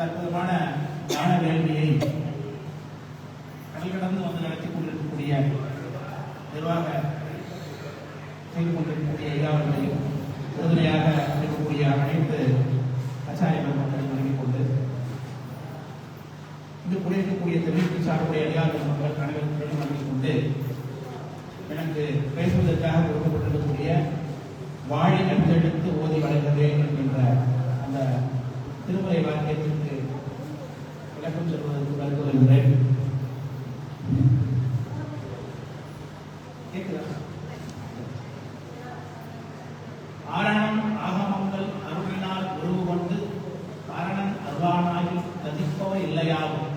அற்புதமான ஞான வேள்வியை கடல் கடந்து வந்து நடத்தி கொண்டிருக்கக்கூடிய நிர்வாக செய்து கொண்டிருக்கக்கூடிய ஐயாவர்களையும் உறுதுணையாக இருக்கக்கூடிய அனைத்து ஆச்சாரிய பெருமக்களையும் வழங்கிக் கொண்டு இங்கு குடியிருக்கக்கூடிய தெரிவித்து சார்புடைய அதிகார மக்கள் அனைவருக்கும் வழங்கிக் கொண்டு எனக்கு பேசுவதற்காக கொடுக்கப்பட்டிருக்கக்கூடிய வாழை நெடுத்தெடுத்து ஓதி வழங்கவே என்கின்ற அந்த திருமுறை வாக்கியத்திற்கு விளக்கம் சொல்வதற்கு வருகிறேன். ஆரணம் ஆகமங்கள் அருளினால் உருவு கொண்டு காரணம் அருவானாகி ததிப்பவ இல்லையாகும்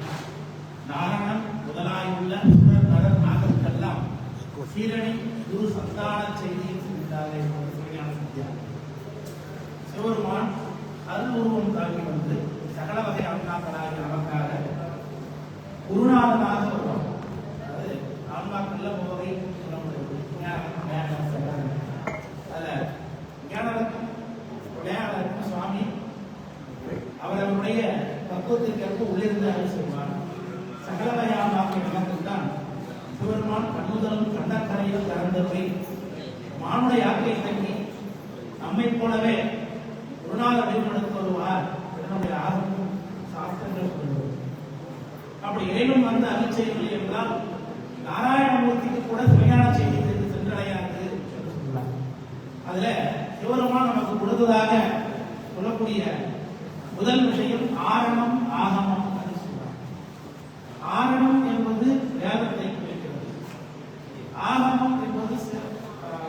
நாரணன் முதலாயுள்ள சுரர் நரர் நாகற்கெல்லாம் சீரணி குரு சந்தான செய்தியில் சென்றாரே சிவருமான் அருள் உருவம் தாக்கி வந்து சகல வகை ஆன்மாக்களாகி நமக்காக குருநாதனாக வருவான். அதாவது ஆன்மாக்கள்ல போகை சொல்ல முடியாது. அதுல ஞானருக்கும் சுவாமி அவர்களுடைய பக்குவத்திற்கேற்ப உள்ளிருந்து அருள் செய்வார். சகல வகை ஆன்மாக்கள் நமக்கு தான் சிவருமான் கண்ணுதலும் கண்ணக்கரையில் கலந்தவை மானுடைய யாக்கை தங்கி நம்மை போலவே குருநாத வெளிப்படுத்த வருவார். என்னுடைய ஆர்வமும் சாஸ்திரங்கள் சொல்லுவது அப்படி இறைவன் வந்து அருள் செய்யவில்லை என்றால் நாராயணமூர்த்திக்கு கூட சிவஞான செய்தி சென்றடையாது என்று சொல்றார். அதுல சிவருமான் நமக்கு கொடுத்ததாக சொல்லக்கூடிய முதல் விஷயம் ஆரணம் ஆகமம் என்று சொல்றார். ஆரணம் என்பது வேதத்தை குறிக்கிறது. ஆகமம் என்பது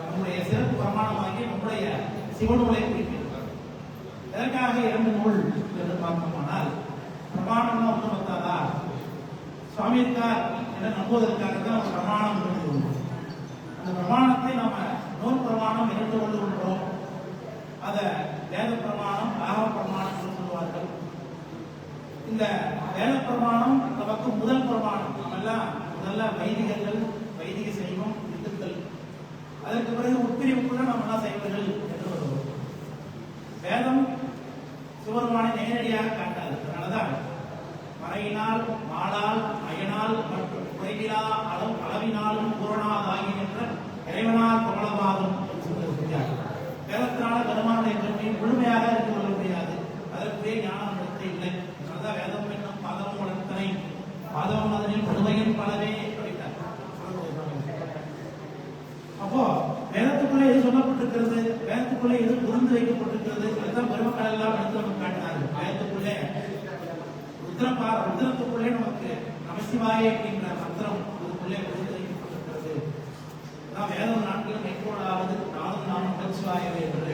நம்முடைய சிறப்பு பிரமாணமாகி நம்முடைய சிவநூலை குறிக்கிறது. எதற்காக இரண்டு நூல் என்று பார்த்தோமானால் பிரமாணம் ஒன்று வந்தாதா சுவாமிக்கார் என நம்புவதற்காக தான் பிரமாணம் கொள்கிறோம். அந்த பிரமாணத்தை நாம நூல் பிரமாணம் இரண்டு கொள்கின்றோம். அத வேத பிரமாணம் ஆகம பிரமாணம் என்று சொல்லுவார்கள். இந்த வேத பிரமாணம் நமக்கு முதல் பிரமாணம். நம்மெல்லாம் முதல்ல வைதிகர்கள், வைதிக சைவம், இந்துக்கள். அதற்கு பிறகு உட்பிரிவுக்குள்ள நம்ம எல்லாம் சைவர்கள் என்று வருவோம். வேதம் சிவருமானை நேரடியாக காட்டாது. அதனாலதான் மறையினால் மாளால் அயனால் மற்றும் குறைவிலா அளவினாலும் பூரணாதாகி என்ற இறைவனால் கமலவாதம் என்று சொல்லியிருக்கிறார். வேதத்தினால பெருமானுடைய பெருமையை முழுமையாக அறிந்து கொள்ள முடியாது. அதற்குரிய ஞானம் நடத்த இல்லை. அதனால்தான் வேதம் என்னும் பாதமும் வளர்த்தனை பாதமும் அதனில் முழுமையும் பலவே அப்படித்தார். அப்போ வேதத்துக்குள்ளே எது சொல்லப்பட்டிருக்கிறது, வேதத்துக்குள்ளே எது புரிந்து வைக்கப்பட்டிருக்கிறது, அதுதான் பெருமக்கள் எல்லாம் எடுத்து நமக்கு காட்டினார்கள். வேதத்துக்குள்ளே ருத்ரத்துக்குள்ளே நமக்கு நமசிவாய என்கின்ற மந்திரம் அதுக்குள்ளே புரிந்து வைக்கப்பட்டிருக்கிறது. வேதம் நாட்களும் மேற்கோளாவது நானும் நானும் நமசிவாயவே என்று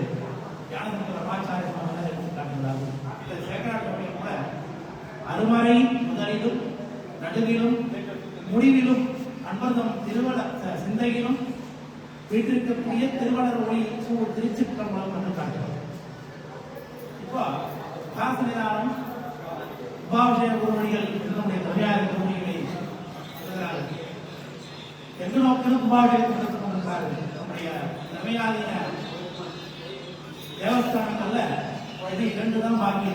ஞானசம்பந்த ரமாச்சாரிய சுவாமிகள் எடுத்து காட்டுகிறார்கள். சேகராட்டம் கூட அருமறை முதலிலும் நடுவிலும் முடிவிலும் அன்பர்தம் திருவள சிந்தையிலும் வீட்டிற்கக்கூடிய திருவளர் ஒளி திருச்சிற்றம்பலம் என்று காட்டுகிறார். இப்போ காசனிதானம் உபாபிஷேக குருமணிகள் என்னுடைய தொழிலாளர் குருமணிகளை எழுதுகிறார்கள். எங்கு நோக்கிலும் உபாபிஷேகம் நடத்திக் கொண்டிருக்கிறார்கள். நம்முடைய நவீனாதீன தேவஸ்தானங்கள்ல இரண்டு தான் பாக்கி.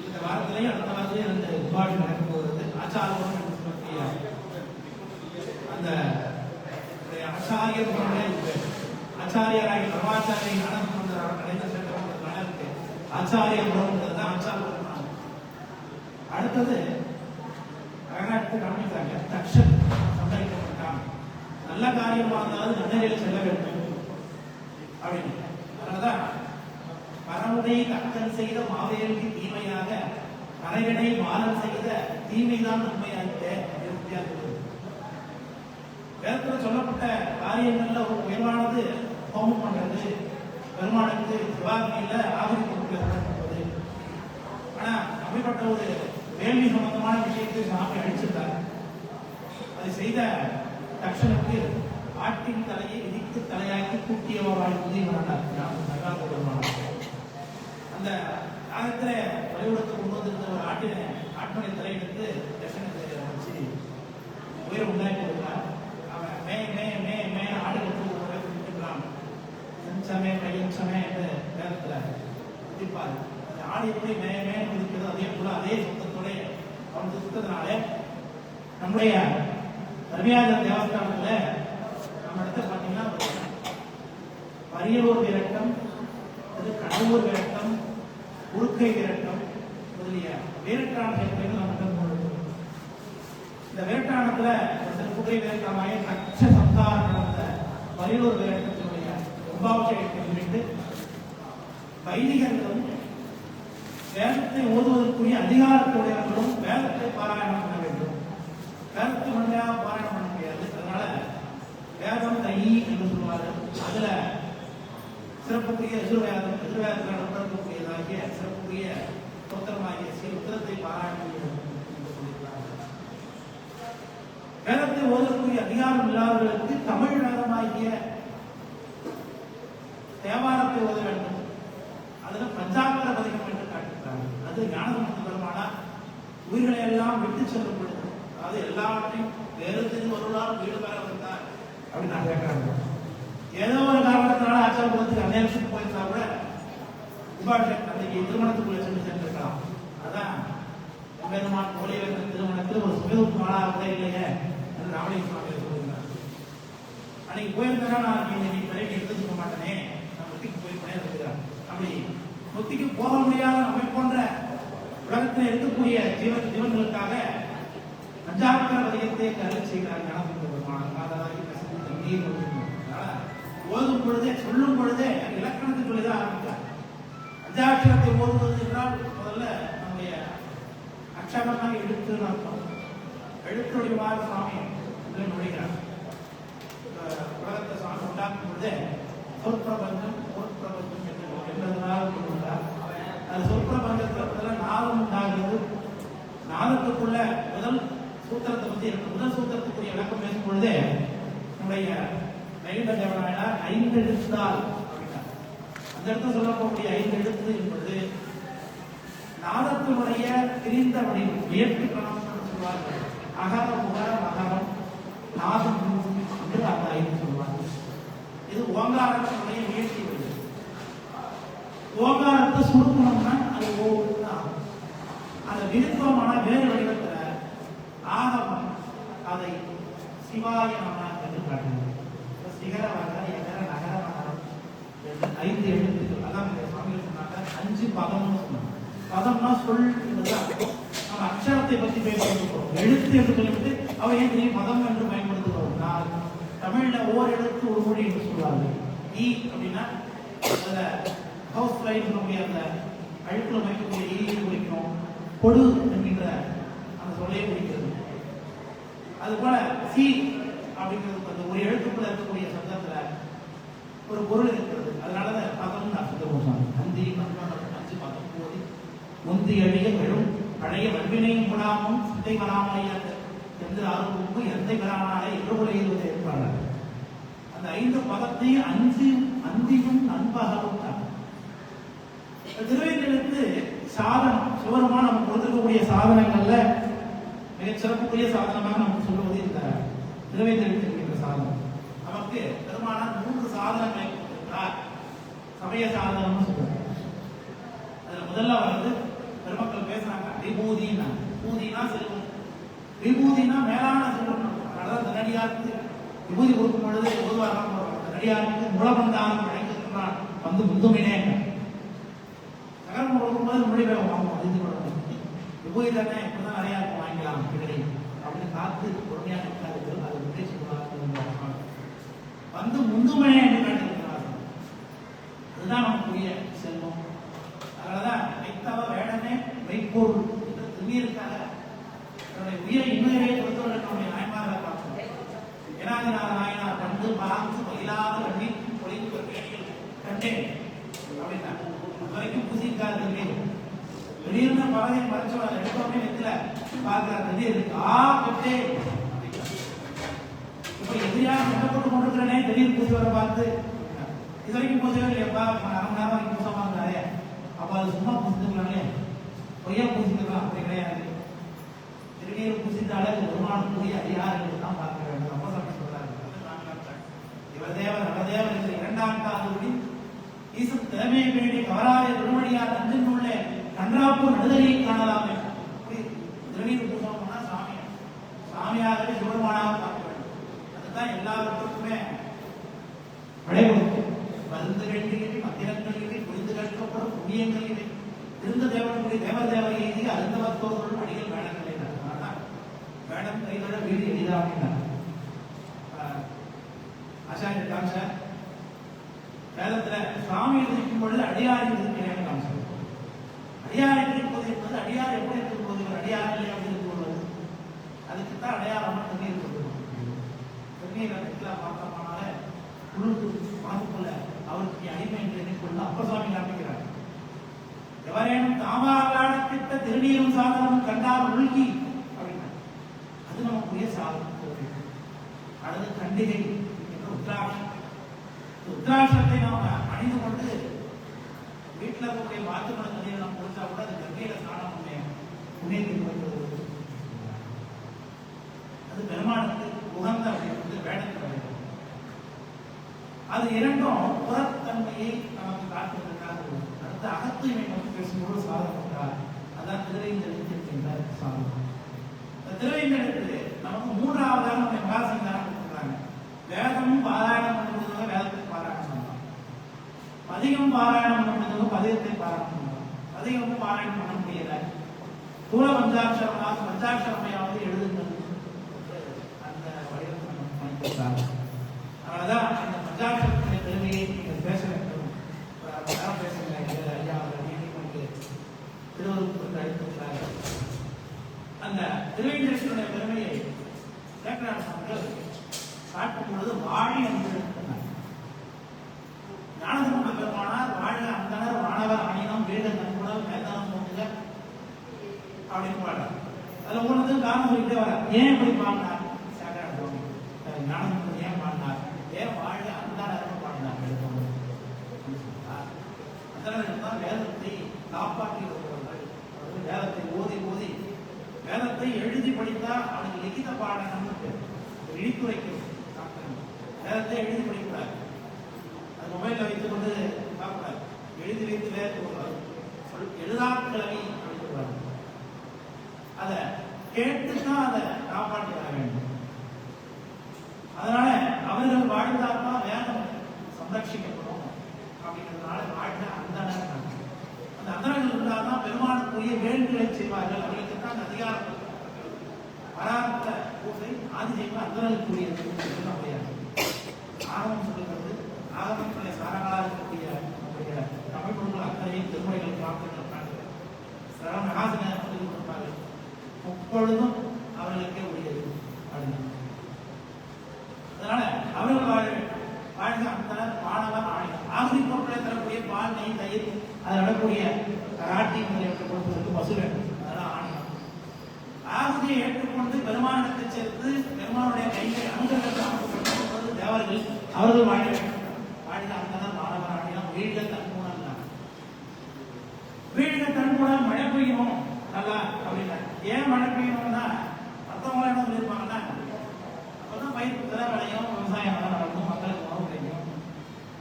இந்த வாரத்திலேயே அடுத்த வாரத்திலேயே 2 உபாபிஷேகம் நடக்க போகிறது. ஆச்சாரம் என்று சொல்லக்கூடிய அந்த ஆச்சாரியர் ஆச்சாரியராகி பரமாச்சாரிய ஞானசம்பந்தர் அடைந்த சேர்ந்தவங்க இருக்கு. ஆச்சாரிய குணம்ன்றது தான் ஆச்சாரிய குணம். அடுத்தது அழகாட்டு காமித்தாங்க, தக்ஷன் சம்பளிக்கப்பட்டான், நல்ல காரியமாக இருந்தாலும் நன்னறியில் செல்ல வேண்டும் அப்படின்னு. அதனாலதான் பரமுடை கத்தன் செய்த மாவேலுக்கு தீமையாக கரையடை மாறன் செய்த தீமைதான் நன்மையாக வேதத்துல சொல்லப்பட்ட காரியங்கள்ல ஒரு உயர்வானது ஹோமம் பண்றது, பெருமானுக்கு சிவாகினியில ஆகுதி கொடுக்கிறது. ஆனா அப்படிப்பட்ட ஒரு வேள்வி சம்பந்தமான விஷயத்தை சாமி அழிச்சிருந்தார். அதை செய்த தக்ஷனுக்கு ஆட்டின் தலையை இடித்து தலையாக்கி கூட்டியவராய் உதவினார். அந்த காலத்துல வழிபடத்தை கொண்டு வந்திருந்த ஒரு ஆட்டினை தலையெடுத்து தக்ஷனுக்கு வச்சு உயிரை உண்டாக்கி கொடுக்கிறார். அவன் மே மே மே மே ஆடு கொடுத்துக்கிறான். சமே பையன் சமே என்று வேதத்துல குதிப்பார். அந்த ஆடு எப்படி மே மே குதிக்கிறது அதே போல அதே சொந்தத்தோட அவன் சுத்ததுனால நம்முடைய ரவியாதர் தேவஸ்தானத்துல நம்ம இடத்துல பார்த்தீங்கன்னா பரியலூர் விரட்டம், கடவுர் விரட்டம், உருக்கை விரட்டம் முதலிய வேரட்டான செயல்கள் நம்ம இந்த வேரட்டானத்துல புகை விரட்டமாய கட்ச சம்சாரம் நடந்த பரியலூர் விரட்டத்தினுடைய கும்பாபிஷேகத்தை முன்னிட்டு வைதிகர்களும் வேதத்தை ஓதுவதற்குரிய அதிகாரத்துடையவர்களும் வேதத்தை பாராயணம் பண்ண வேண்டும். வேதத்தை முறையாக பாராயணம் பண்ண முடியாது. அதனால வேதம் தை என்று சொல்வார்கள். அதுல சிறப்புக்குரிய எதிர்வேதத்தில் நடத்தக்கூடியதாகிய சிறப்புக்குரிய புத்தகமாகிய ஸ்ரீ உத்தரத்தை பாராயணம் என்று சொல்லியிருக்கிறார்கள். வேதத்தை ஓதக்கூடிய அதிகாரம் இல்லாதவர்களுக்கு தமிழ் வேதமாகிய தேவாரத்தை ஓத வேண்டும். அதுல பஞ்சாங்கர பதிகம் என்று காட்டுகிறார்கள். அது ஞானசம்பந்த பெருமானா உயிர்களை எல்லாம் விட்டு செல்லும் பொழுது, அதாவது எல்லாவற்றையும் வேறு ஒருவரால் வீடு பெற வந்தார் அப்படின்னு நான் கேட்கிறாங்க. ஏதோ ஒரு காரணத்தினால ஆச்சாரபுரத்துக்கு அநேகத்துக்கு போயிருந்தா கூட கும்பாபிஷேகம் அன்றைக்கு திருமணத்துக்குள்ள சென்றிருக்கலாம். அதான் பெருமான் கோலிவேந்தன் திருமணத்தில் ஒரு சுமிதம் மாணாக இல்லையே என்று ராமலிங்க சுவாமி சொல்லுகிறார். அன்னைக்கு போயிருந்தா நான் இன்னைக்கு பிறகு எடுத்துக்க மாட்டேனே, நான் முத்திக்கு போயிருப்பேன் இருக்கிறார். அப்படி முத்திக்கு போக முடியாத நம்மை போன்ற உலகத்தில் இருக்கக்கூடிய ஜீவன்களுக்காக பஞ்சாங்கர பதிகத்தை கருதி செய்கிறார் ஞானசம்பந்த பெருமான். ஓதும் பொழுதே சொல்லும் பொழுதே இலக்கணத்தை சொல்லிதான் ஆரம்பித்தார். பஞ்சாட்சரத்தை ஓதுவது என்றால் முதல்ல நம்முடைய அக்ஷரமாக எழுத்து அர்த்தம். எழுத்துடைய சுவாமி நுழைகிறார். உலகத்தை சுவாமி உண்டாக்கும் பொழுதே சொற்பிரபஞ்சம் பொற்பிரபஞ்சம் என்பதனால் கொண்டார். அது சொற்பிரபஞ்சத்தில் முதல்ல நாதம் உண்டாகிறது. நாதத்துக்குள்ள முதல் சூத்திரத்தை பற்றி முதல் சூத்திரத்துக்குரிய விளக்கம் பேசும் பொழுதே நம்முடைய நைண்ட தேவனாயனார் 5 எழுத்தால் அப்படின்னார். அந்த இடத்துல சொல்லக்கூடிய 5 எழுத்து என்பது நாதத்தினுடைய திரிந்த வடிவம், இயற்கை பிரணவம் சொல்வார்கள். அகர உகர மகரம் நாதம் என்று அந்த 5 சொல்வார்கள். இது ஓங்காரத்தினுடைய இயற்கை வடிவம். ஓங்காரத்தை சுருக்கணும்னா அது ஓம். அந்த விருப்பமான வேறு வடிவத்தில் ஆகமம் அதை சிவாய நம என்று காட்டுகிறது. சிகர வகர எகர நகர மகரம் 5 எழுத்துக்கள். அதான் சுவாமிகள் சொன்னாங்க 5 பதம்னு சொன்னாங்க. பதம்னா சொல் என்பதுதான். நம்ம அக்ஷரத்தை பற்றி பேசிக்கிறோம். எழுத்து என்று சொல்லிவிட்டு அவை ஏன் பதம் என்று பயன்படுத்துகிறோம். நான் தமிழ்ல ஓர் எழுத்து ஒரு மொழி என்று சொல்வார்கள். ஈ அப்படின்னா அதுல ஹவுஸ் லைஃப் அந்த அழுக்குல வைக்கக்கூடிய ஈயை குறிக்கும். பொடு என்கின்ற அந்த சொல்லையை குறிக்கிறது. அது போல சி அப்படிங்கிறது அந்த ஒரு எழுத்துக்குள்ள இருக்கக்கூடிய சப்தத்துல ஒரு பொருள் இருக்கிறது. அதனாலதான் பதம் அர்த்தம். அந்தி 5 பதம் போதி முந்தி அழிய வெறும் பழைய வன்பினையும் கூடாமும் சிந்தை வராமலைய எந்த அருவுக்கு எந்தை பெறாமலே எதிர்கொலையில் ஏற்பாடு. அந்த 5 பதத்தையும் அந்தியும் நண்பகலும் தான். திருவேந்தலுக்கு சாதனம் சிவருமா நமக்கு கொடுத்திருக்கக்கூடிய சாதனங்கள்ல மிகச் சிறப்புக்குரிய சாதனமாக நமக்கு சொல்லுவது இந்த திருவேந்தலுக்கு இருக்கின்ற சாதனம். நமக்கு பெருமானார் 3 சாதனங்களை கொடுத்திருக்கிறார். சமய சாதனம்னு சொல்றாங்க. அதுல முதல்ல வந்து பெருமக்கள் பேசுறாங்க விபூதினா. பூதினா செல்வம், விபூதினா மேலான செல்வம். அதனால நல்லடியாருக்கு விபூதி கொடுக்கும் பொழுது பொதுவாக நல்லடியாருக்கு மூலமந்தாரம் வழங்குகின்றான் வந்து முந்துமினே நகரம் கொடுக்கும்போது மொழி பேர் வாங்குவோம் அறிந்து கொள்ளணும் விபூதி தானே இப்பதான் நிறையா வாங்கிக்கலாம் பின்னாடி அப்படின்னு காத்து பொறுமையாக இருக்காது அதை விட்டு வந்து முந்துமனே என்று காட்டியிருக்கிறார். அதுதான் நமக்குரிய செல்வம். அதனாலதான் மெய்த்தவ வேடமே மெய்ப்பொருள் என்ற திருநீருக்காக என்னுடைய உயிரை இன்னுயிரை பொறுத்தவர்கள் நம்முடைய நாயன்மார்களை பார்க்கணும். ஏனாதிநாத நாயனார் கண்டு பார்த்து மயிலாத கண்ணி பொழிந்து ஒரு வேணிகள் கண்டேன் அப்படின்னா அது வரைக்கும் பூசிக்காத திருநீர் திடீர்னு பறவையை மறைச்சவன் எடுத்தோடனே நெத்தில பார்க்கிற திருநீர் இருக்கு கட்டே இப்ப எதிரியாக சண்டப்பட்டு கொண்டிருக்கிறனே திடீர்னு பூசி வர பார்த்து இது வரைக்கும் பூசவே இல்லையப்பா அரை மணி நேரம் வரைக்கும் பூசமா இருந்தாரே அப்ப அது சும்மா பூசிக்கலாமே பொய்யா பூசிக்கலாம் அப்படி கிடையாது. திருநீர் பூசித்தாலே வருமானம் கூடிய அதிகாரிகள் தான் பார்க்க வேண்டும். அப்ப சட்டம் சொல்றாரு இவர் தேவர் நவதேவர் என்று இரண்டாம் காலப்படி ஈசன் திறமையை வேண்டி கவராய திருமணியார் நன்றின் உள்ளே கன்றாப்பு நடுதலியை காணலாமே. திருநீர் பூசணும்னா சாமியாகவே சிவருமானாக பார்க்க வேண்டும். அதுதான் எல்லாருக்குமே விளைவுறும் மருந்துகளிலே மந்திரங்களிலே புரிந்து கேட்கப்படும் புண்ணியங்களிலே இருந்த தேவனுடைய தேவதேவரை எழுதி அருந்தவத்தோடு அடிகள் வேடங்களை வேடம் கைதோட வீடு எளிதாக ஆச்சாரிய காமிச்ச வேதத்துல சுவாமி இருக்கும் பொழுது அடியாரி இருக்கிறேன் காமிச்ச அடியார் இருக்கும் போது என்பது அடியார் எப்படி இருக்கும் போது ஒரு அடியாரில் எப்படி இருக்கும் அதுக்குத்தான் அடையாளமா தண்ணீர் கொடுக்கணும். தண்ணீர் பார்த்தோம்னால குழுக்கு மனதுக்குள்ள அவருக்கு அடிமை என்று எண்ணிக்கொண்டு அப்பசாமி காமிக்கிறார். எவரேனும் தாமாலாடத்திட்ட திருநீரும் சாதனமும் கண்டால் உள்கி அப்படின்னா அது நமக்குரிய சாதனம். அடுத்து கண்டிகை என்ற உத்ராட்சம். உத்ராட்சத்தை நாம் அணிந்து கொண்டு வீட்டில் இருக்கக்கூடிய வாத்துக்களை தண்ணியை நாம் குடிச்சா கூட அது கங்கையில ஸ்நானம் புண்ணியத்துக்கு வருகிறது. அது பெருமானுக்கு உகந்த அப்படின்றது வேடத்தில் வருகிறது. அது இரண்டும் புறத்தன்மையை நமக்கு காட்டுவதற்காக அடுத்த அகத்தூய்மை பற்றி பேசும்போது சாதனம் அதான் திருவைந்தெழுத்து சாதனம். இந்த திருவைந்தெழுத்து நமக்கு மூன்றாவதாக நம்ம மகாசங்காரம் கொடுக்குறாங்க. வேதமும் பாராயணம் பண்ணுறதுக்காக வேதத்தை பாராயணம் பண்ணலாம். பதிகம் பாராயணம் பண்ணுறதுக்காக பதிகத்தை பாராயணம் பண்ணலாம். பதிகமும் பாராயணம் பண்ண முடியல. தூர பஞ்சாட்சரமாக பஞ்சாட்சரமையாவது எழுதுங்கள் அந்த வடிவத்தை நமக்கு பண்ணிக்கிறாங்க. அதனாலதான் அந்த பஞ்சாட்சரத்தினுடைய பெருமையை நீங்கள் பேச வேண்டும். பேசுங்க ஐயா அவர்கள் நீதிமன்ற திருவள்ளுவர் அழைத்துள்ளார்கள். அந்த திருவேங்கடேஸ்வரனுடைய பெருமையை சேக்கரார் அவர்கள் காட்டும் பொழுது வாழி என்று ஞானசம்பந்த பெருமானார் வாழ அந்தனர் வானவர் அணினம் வேத நன்குணர் மேதானம் போட்டுங்க அப்படின்னு பாடுறார். அதுல ஒவ்வொரு காரணம் சொல்லிட்டே வர ஏன் இப்படி பாடினார் சேக்கரார் சுவாமி ஞானசம்பந்தர் ஏன் பாடினார் ஏன் வாழ அந்தனர் பாடினார் தான் வேதத்தை காப்பாற்றி வருபவர்கள். வேதத்தை ஓதி ஓதி வேதத்தை எழுதி படித்தா அவனுக்கு லிகித பாடகம்னு இழித்துரைக்கும். வேதத்தை எழுதி படிக்கிறார். அது மொபைலில் வைத்துக் கொண்டு பார்க்கிறார். எழுதி வைத்து வேறு எழுதாக்கிழமை சொல்றாங்க. அதை கேட்டுதான் அதை காப்பாற்றி வர வேண்டும். அதனால அவர்கள் வாழ்ந்தால்தான் வேதம் சம்ரட்சிக்கப்படும் அப்படிங்கிறதுனால வாழ்ந்த அந்தனர் அந்த அந்தனர்கள் இருந்தால்தான் பெருமானுக்குரிய வேண்டுகளை செய்வார்கள். அவர்களுக்கு தான் அந்த அதிகாரம் பராமர பூசை ஆதி செய்வ அந்தனர்களுக்குரியது முடியாது. ஆகமம் சொல்லுகிறது. ஆகமத்துடைய சாரங்களாக இருக்கக்கூடிய நம்முடைய தமிழ் பொருள் அக்கறையும் திருமுறைகள் பிராப்தங்கள் காட்டுகிறார். மகாசன சொல்லிக் கொடுப்பார்கள். முப்பொழுதும் அவர்களுக்கே உரியது அப்படின்னு. அதனால அவர்கள் வாழ வாழ்ந்த அந்தனர் மாணவர் ஆணையம் ஆகுதி பொருட்களை தரக்கூடிய பால் நெய் தயிர் அதில் நடக்கூடிய கராட்டி முதலியவற்றை கொடுப்பதற்கு பசு வேண்டும். அதெல்லாம் ஆணையம் ஆகுதியை ஏற்றுக்கொண்டு பெருமானத்தை சேர்த்து பெருமானுடைய கைகளை அனுகிரகத்தை அமைக்கப்பட்டு தேவர்கள் அவர்கள் வாழ வேண்டும். வாழ்ந்த அந்தனர் மாணவர் ஆணையம் வீழ்க தன்குணம் வீழ்க தன்குணம் மழை பெய்யணும் நல்லா அப்படின்னா ஏன் மழை பெய்யணும்னா மற்றவங்க என்ன சொல்லியிருப்பாங்கன்னா அப்பதான் பயிர் விளையும் விவசாயம் நடக்கும் மக்களுக்கு உணவு கிடைக்கும்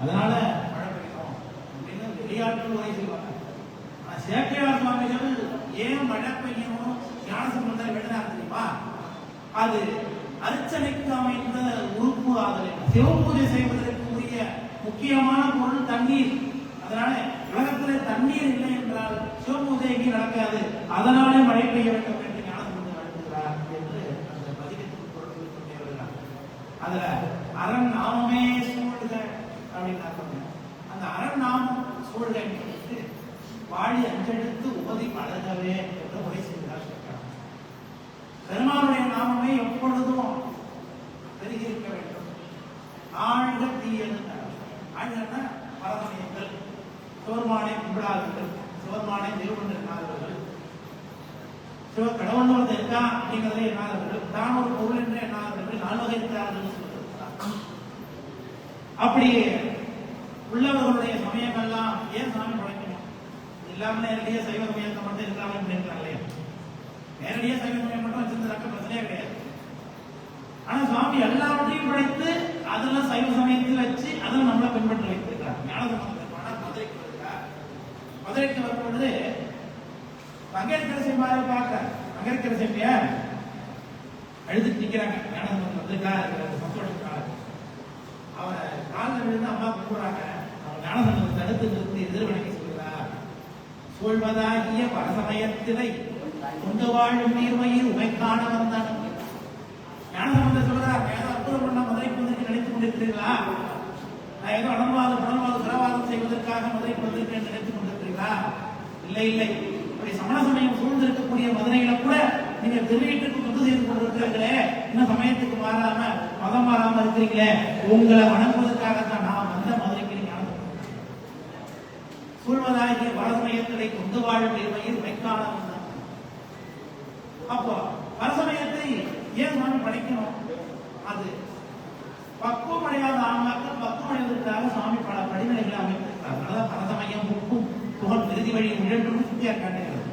அதனால மழை பெய்யணும் அப்படின்னு வெளியாட்கள் உரை செய்வாங்க. ஆனா சேக்கிழார் சுவாமிகள் ஏன் மழை பெய்யணும் ஞானசம்பந்தர் எழுதினார் தெரியுமா? அது அர்ச்சனைக்கு அமைந்த உறுப்பு ஆதலை சிவபூஜை செய்வதற்கு உரிய முக்கியமான பொருள் தண்ணீர். அதனால உலகத்திலே தண்ணீர் இல்லை என்றால் சிவபூஜைக்கு நடக்காது. அதனாலே மழை பெய்ய வேண்டும் என்று ஞானசம்பந்தர் வழங்குகிறார் என்று அந்த பதிகத்தின் பொருட்கள் கொண்டே வருகிறார். அதுல அரண் நாமமே சூழ்க அப்படின்னு சொன்னேன். அந்த அரண் நாமம் சூழ்க என்று வாழி அஞ்செடுத்து உபதி பழகவே என்று உரை செய்கிறார். பெருமானுடைய நாமமே எப்பொழுதும் பெருகி இருக்க வேண்டும். ஆழ்க தீயது ஆழ்கன்னா பரமயங்கள், சிவருமானை கும்பிடாதவர்கள், சிவருமானை நிறுவனர்கள், சிவ கடவுள் ஒருத்தர் இருக்கா அப்படிங்கிறதே எண்ணாதவர்கள், தான் ஒரு பொருள் என்று எண்ணாதவர்கள், நால்வகை இருக்கிறார்கள் சொல்றது. அப்படி உள்ளவர்களுடைய சமயங்கள்லாம் ஏன் சாமி படைக்கணும்? இல்லாம நேரடியாக சைவ சமயத்தை மட்டும் இருக்காமல் அப்படின்றாங்களே. நேரடியாக சைவ சமயம் மட்டும் வச்சிருந்தாக்க பிரச்சனையே கிடையாது. ஆனா சுவாமி எல்லாவற்றையும் படைத்து அதெல்லாம் சைவ சமயத்தில் வச்சு அதெல்லாம் நம்மளை பின்பற்ற வைத்திருக்கிறார். ஞானசம்பந்தர் மதுரைக்கு வருகிறார். மதுரைக்கு வரும் பொழுது மங்கையர்க்கரசி மாதிரி பார்க்கிறார். மங்கையர்க்கரசி எழுதிட்டு நிற்கிறாங்க. ஞானசம்பந்தர் வந்திருக்கார் சந்தோஷத்துக்காக. அவரை காலில் விழுந்து அம்மா கூப்பிடுறாங்க. அவர் ஞானசம்பந்தர் தடுத்து நிறுத்தி எதிர்வணங்கி சொல்கிறார். சொல்வதாகிய பரசமயத்தினை கொண்டு வாழும் நீர்மையில் உமைக்கான வந்தான். ஞானசம்பந்தர் சொல்றார், ஏதோ அற்புதம் பண்ண மதுரைக்கு வந்து நினைத்துக் கொண்டிருக்கிறீர்களா? நான் ஏதோ புனர்வாதம் சிரவாதம் செய்வதற்காக மதுரைக்கு வந்திருக்கேன் என்று நினைத்துக் கொண்டிருக்கிறீர்களா? இல்லை இல்லை, இப்படி சமண சமயம் சூழ்ந்திருக்கக்கூடிய மதுரையில கூட நீங்க திருவீட்டுக்கு தொண்டு செய்து கொண்டிருக்கிறீர்களே, இன்னும் சமயத்துக்கு மாறாம மதம் மாறாம இருக்கிறீங்களே, உங்களை வணங்குவதற்காகத்தான் நான் வந்த மதுரைக்கு. ஞானசம்பந்தர் சூழ்வதாகிய பரசமயத்தினை கொண்டு வாழும் நீர்மையில் உமைக்கான வந்தான். அப்போ பரசமயத்தை ஏன் சுவாமி படைக்கணும்? அது பக்குவம் அடையாத ஆன்மாக்கள் பக்குவம் அடைவதற்காக சுவாமி பல படிநிலைகளை அமைத்திருக்கிறார். அதனால பரசமயம் முக்கும் புகழ் விருதி வழி முயன்றும் சுத்தியார் காட்டுகிறது.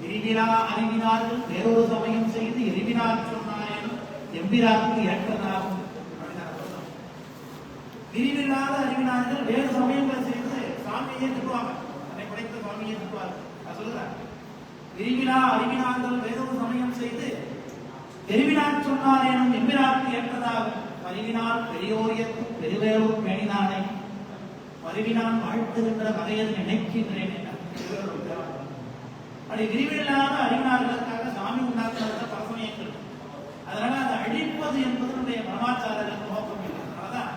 விரிவினா அறிவினார்கள் வேறொரு சமயம் செய்து எரிவினார் சொன்னாயன் எம்பிராக்கு ஏற்றதாகும். விரிவில்லாத அறிவினார்கள் வேறு சமயங்களை செய்து சாமியை திட்டுவாங்க. அதை படைத்த சுவாமியை திட்டுவாங்க. நான் சொல்லுறேன், விரிவினா அறிவினார்கள் வேறொரு சமயம் செய்து தெரிவினார் சொன்னார் எனும் எம்பிராக்கு ஏற்றதாகும். பரிவினால் பெரியோரியத்தும் பெருவேறும் மேனினானை பரிவினால் வாழ்த்துகின்ற வகையில் நினைக்கின்றேன். அப்படி விரிவில்லாத அறிவினார்களுக்காக சாமி உண்டாக்குறத பரசமயங்கள். அதனால அதை அழிப்பது என்பதனுடைய பரமாச்சாரர்களுக்கு நோக்கம் இல்லை. அதனாலதான்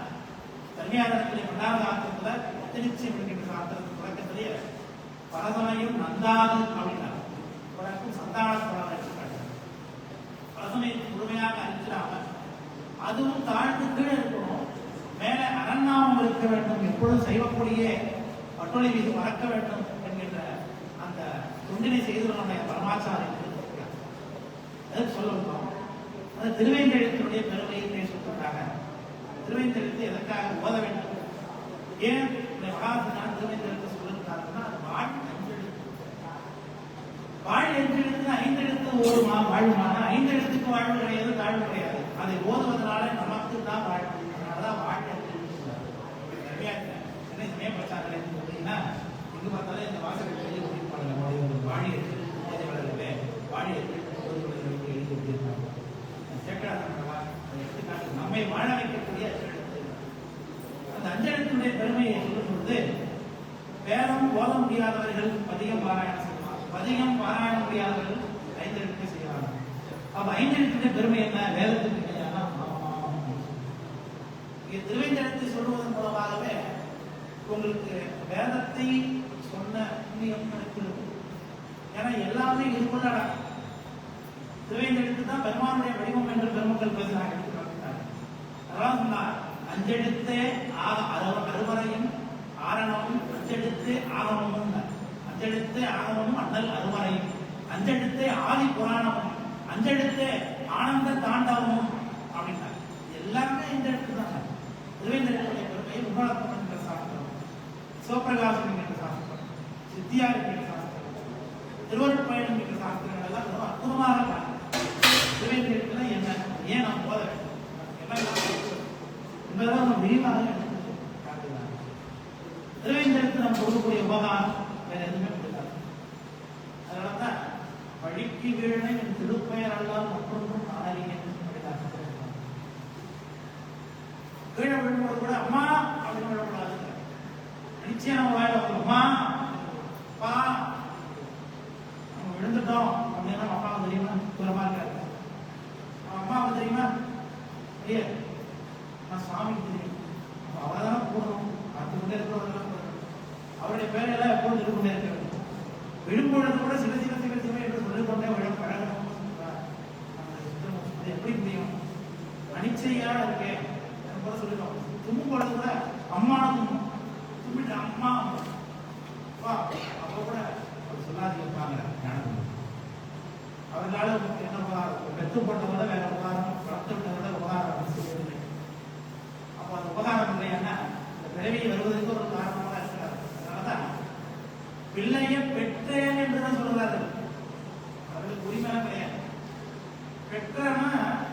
கல்வியாளர்களை இரண்டாவது ஆக்கத்துல திருச்சி என்கின்ற சாத்திரத்தின் தொடக்கத்திலேயே பரசமயம் நந்தாது அப்படின்னார். சந்தானப்படாத பரசமயத்தை முழுமையாக அறிஞ்சிடாம அதுவும் தாழ்ந்து கீழே இருக்கணும், மேல அரண்நாமம் இருக்க வேண்டும், எப்பொழுதும் செய்வக்கூடிய பட்டொலை மீது மறக்க வேண்டும் என்கின்ற அந்த தொண்டினை செய்தவர்களுடைய பரமாச்சாரம் எதுக்கு சொல்லணும்? அது திருவேந்தெழுத்தினுடைய பெருமையை பேசுவதற்காக. திருவேந்தெழுத்து எதற்காக ஓத வேண்டும்? ஏன் இந்த மகாசனான திருவேந்தெழுத்து சொல்லிருக்காருன்னா, அது வாழ் என்றெழுத்து 5 எழுத்து ஓடுமா வாழ்மான 5 எழுத்துக்கு வாழ்வு கிடையாது, தாழ்வு கிடையாது. அதை ஓதுவதனால நமக்கு தான் வாழ்வு. அதனாலதான் வாழ் என்று சென்னை சமய பிரச்சாரங்கள் என்று பார்த்தீங்கன்னா எங்கு பார்த்தாலும் இந்த வாசகத்தை எழுதி கொண்டிருப்பாங்க. வாழி எழுதி வாழி எழுதி கொண்டிருப்பாங்க. சேக்கடாசங்களா எடுத்துக்காட்டு நம்மை வாழ வைக்கக்கூடிய அஞ்செழுத்து. அந்த அஞ்செழுத்துடைய பெருமையை சொல்லும் பொழுது வேதம் ஓத முடியாதவர்கள் பதிகம் பாராயணம் செய்வார். பதிகம் பாராயண முடியாதவர்கள் 5 எழுத்து செய்வாங்க. அப்ப 5 எழுத்துடைய பெருமை என்ன? வேதத்துக்கு திருவேந்தெழுத்தை சொல்வதன் மூலமாகவே உங்களுக்கு வேதத்தை சொன்ன புண்ணியம் கிடைக்கிறது. ஏன்னா எல்லாமே இதுக்குள்ள திருவேந்தெழுத்து தான் பெருமானுடைய வடிவம் என்று பெருமக்கள் பேசுகிறாங்க. அதான் சொன்னார், 5 எழுத்தே அறுவரையும் ஆரணமும் 5 எழுத்து ஆகமமும் 5 எழுத்து ஆகமமும் அண்ணல் அறுவரையும் 5 எழுத்தே ஆதி புராணமும் 5 எழுத்தே ஆனந்த தாண்டவமும் அப்படின்னா எல்லாமே 5 எழுத்து தான். திருவேந்தெழுத்துடைய பெருமையை உபராத்தம் என்கிற சாஸ்திரம், சிவபிரகாசம் என்கிற சாஸ்திரம், சித்தியார் என்கிற சாஸ்திரம், திருவருட்பயன் என்கிற சாஸ்திரங்கள் எல்லாம் ரொம்ப அற்புதமாக திருவேந்தெழுத்துல என்ன ஏன் நாம் போத வேண்டும் என்பதெல்லாம் நம்ம விரிவாக காட்டுகிறார். திருவேந்தெழுத்து நம்ம கொடுக்கக்கூடிய உபகாரம் வேற எதுவுமே கொடுக்காது. அதனாலதான் வழிக்கு வீழனை என் திருப்பெயர் அல்லால் மற்றொன்றும் நாடறிய விழும்போது கூட அம்மா அப்படின்னு விழக்கூடாது. நிச்சயம் நம்ம வாயில அம்மா பா நம்ம விழுந்துட்டோம் அப்படின்னா அப்பாவுக்கு தெரியுமா? தூரமா இருக்காரு. அம்மாவுக்கு தெரியுமா? ஐயா நான் சாமிக்கு தெரியும். அவரைதான் கூடணும். பார்த்து கொண்டே இருக்கிறவரெல்லாம் அவருடைய பேரெல்லாம் எப்போது இது கொண்டே இருக்க வேண்டும். விழும்பொழுது கூட சில சில சில சில என்று சொல்லிக்கொண்டே விழ பழகணும். அது எப்படி முடியும்? அனிச்சையா இருக்கேன் போல சொல்லிடுவோம். தும்மும் பொழுது கூட அம்மா தும்மிட்டு அம்மா அப்போ கூட அவர் சொல்லாது இருப்பாங்க. அவர்களால என்ன உபகாரம்? பெற்றுப்பட்ட விட வேற உபகாரம், வளர்த்து விட்ட விட உபகாரம் செய்யவில்லை. அப்போ அந்த உபகாரம் இல்லைன்னா இந்த பிறவி வருவதற்கு ஒரு காரணமாக இருக்கிறார். அதனாலதான் பிள்ளைய பெற்றேன் என்றுதான் சொல்கிறார்கள். அவர்களுக்கு உரிமையாக கிடையாது. பெற்றனா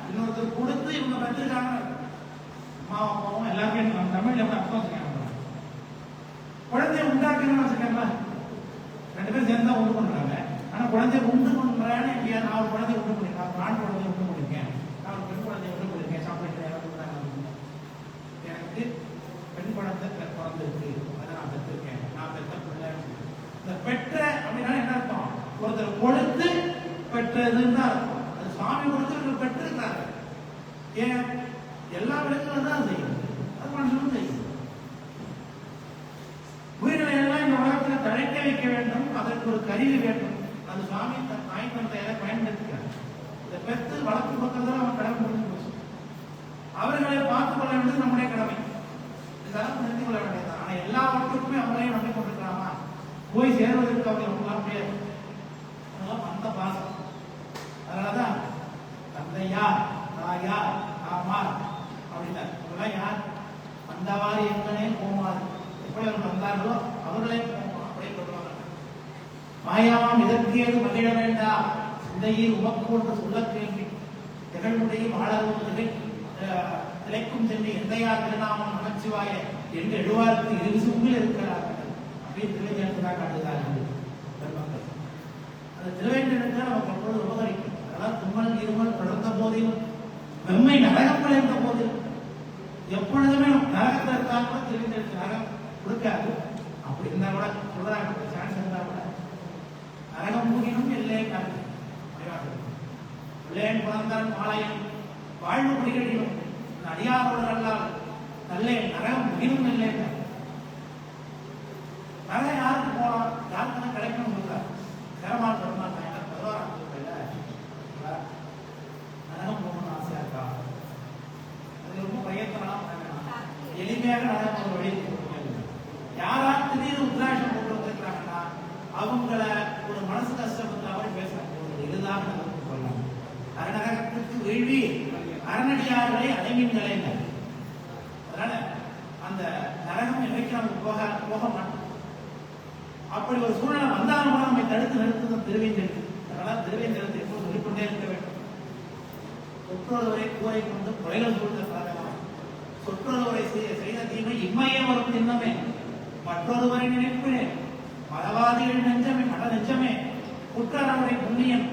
இன்னொருத்தர் கொடுத்து இவங்க பெற்றிருக்காங்க. அம்மா அப்பாவும் எல்லாருமே நம்ம தமிழ்ல எப்படி அர்த்தம் வச்சுக்காங்க. குழந்தைய உண்டாக்கணும்னு வச்சுக்கோங்களா, ரெண்டு பேரும் சேர்ந்து தான் உண்டு பண்றாங்க. ஆனா குழந்தைய உண்டு பண்றேன்னு இல்லையா? நான் ஒரு குழந்தைய உண்டு பண்ணிருக்கேன், நான் ஆண் குழந்தைய உண்டு பண்ணிருக்கேன், நான் ஒரு பெண் குழந்தைய உண்டு பண்ணிருக்கேன். சாப்பிட்டு எனக்கு பெண் குழந்தை பிறந்திருக்கு, அதை நான் பெற்றிருக்கேன், நான் பெற்ற பிள்ளை. இந்த பெற்ற அப்படின்னா என்ன அர்த்தம்? ஒருத்தர் கொடுத்து பெற்றதுன்னு தான் அர்த்தம். அது சுவாமி கொடுத்து பெற்றிருக்காரு. ஏன்? எல்லா விளக்குகளும் தான் செய்யும், அது மனுஷனும் செய்யும். உயிர்களை எல்லாம் இந்த உலகத்தில் தழைக்க வைக்க வேண்டும், அதற்கு ஒரு கருவி வேண்டும். அது சுவாமி தன் தாய் தந்தையை பயன்படுத்துகிறார். இந்த பெற்று வளர்த்து பக்கத்தில் அவன் கடமை முடிஞ்சு போச்சு. அவர்களை பார்த்துக் கொள்ள வேண்டியது நம்முடைய கடமை. இதெல்லாம் நிறுத்திக் கொள்ள வேண்டியது. ஆனா எல்லாவற்றுக்குமே அவங்களையும் நம்பி கொண்டிருக்கலாமா? போய் சேர்வதற்கு அவங்க ரொம்பலாம் முடியாது. அதெல்லாம் அந்த பாசம். அதனாலதான் தந்தையா தாயா ஆமார் அப்படின்னா இவெல்லாம் யார்? வந்தவாறு எங்கனே போமாறு. எப்படி அவர் வந்தார்களோ அவர்களே போமா அப்படியே சொல்லுவாங்க. மாயாவாம் இதற்கேது மகிழ வேண்டாம், சிந்தையில் உமக்கு ஒன்று சொல்ல கேள்வி திகழ்முடைய வாழவும் திளைக்கும் சென்று எந்தையா திருநாமம் நமச்சிவாய என்று எழுவாருக்கு இருசும்பில் இருக்கிறார்கள் அப்படின்னு திருவேந்தெடுத்துதான் காட்டுகிறார்கள் பெருமக்கள். அந்த திருவேந்தெடுக்க நமக்கு எப்பொழுது உபகரிக்கும். அதனால் தும்மல் இருமல் தொடர்ந்த போதிலும் வெம்மை நரகம் விளைந்த போதிலும் எப்பொழுதுமே நரகத்தில் இருந்தால் கூட திருவேந்தெடுத்து நரகம் கொடுக்காது. அப்படி இருந்தா கூட சொல்றாங்க, சான்ஸ் இருந்தா கூட நரகம் மூகினும் இல்லை காட்டு பிள்ளையன் பிறந்தான் மாலையன் வாழ்வு குடிகளிலும் அடியாரோடு அல்லால் நல்லே நரகம் முகினும் இல்லை. நரகம் யாருக்கு போகலாம்? யாருக்கு கிடைக்கணும் சொல்றார். சேரமான் பெருமாள் 11ஆம் நரகம் போகணும்னு ஆசையா இருக்கா? அது ரொம்ப பயத்தலாம் எளிமையாக நரகம் ஒரு வழி. யாரா திடீர்னு உத்ராட்சம் போட்டு வந்திருக்கிறாங்கன்னா அவங்கள ஒரு மனசு கஷ்டப்பட்ட மாதிரி பேசுறாங்க. எளிதாக நடந்து கொள்ளலாம். நரகத்துக்கு வீழ்வி அரணடியார்களை அடைமீன்களே. அதனால அந்த நரகம் என்னைக்கு நமக்கு போக மாட்டோம். அப்படி ஒரு சூழ்நிலை வந்தாலும் கூட நம்மை தடுத்து நிறுத்தும் திருவேந்தெடுத்து. அதனால திருவேந்தெடுத்து எப்போது சொல்லிக்கொண்டே இருக்க வேண்டும். சொற்றொருவரை கூரை கொண்டு குறைகள் சூழ்ந்த பிறகலாம். சொற்றொருவரை செய்த தீமை இம்மையே வரும் திண்ணமே மற்றொருவரை நினைப்பினேன் மதவாதிகள் நெஞ்சமே மட நெஞ்சமே குற்றரவரை புண்ணியம்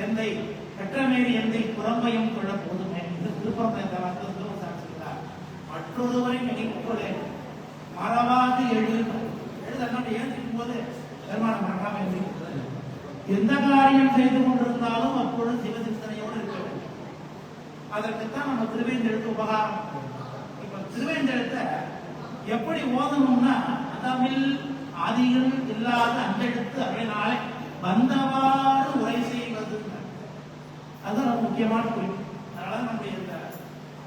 எந்தை பெற்றமேறி எந்தை புறம்பையும் கொள்ள போதுமே. இது திருப்பம் என்ற வார்த்தை சாட்சிக்கிறார். மற்றொருவரை நினைப்புகளே மறவாது எழுதணும் ஏற்றிக்கும் போது பெருமானம் மறக்காம எழுதிக்கிறது. எந்த காரியம் செய்து கொண்டிருந்தாலும் அப்பொழுது சிவசிந்தனையோடு இருக்க வேண்டும். அதற்குத்தான் நம்ம திருவேந்தெடுத்து உபகாரம். இப்ப திருவேந்தெடுத்த எப்படி ஓதணும்னா அதமில் ஆதிகள் இல்லாத அந்தெடுத்து அதனாலே வந்தவாறு உரை செய்வது. அதுதான் ரொம்ப முக்கியமான குறிப்பு. அதனால நம்முடைய இந்த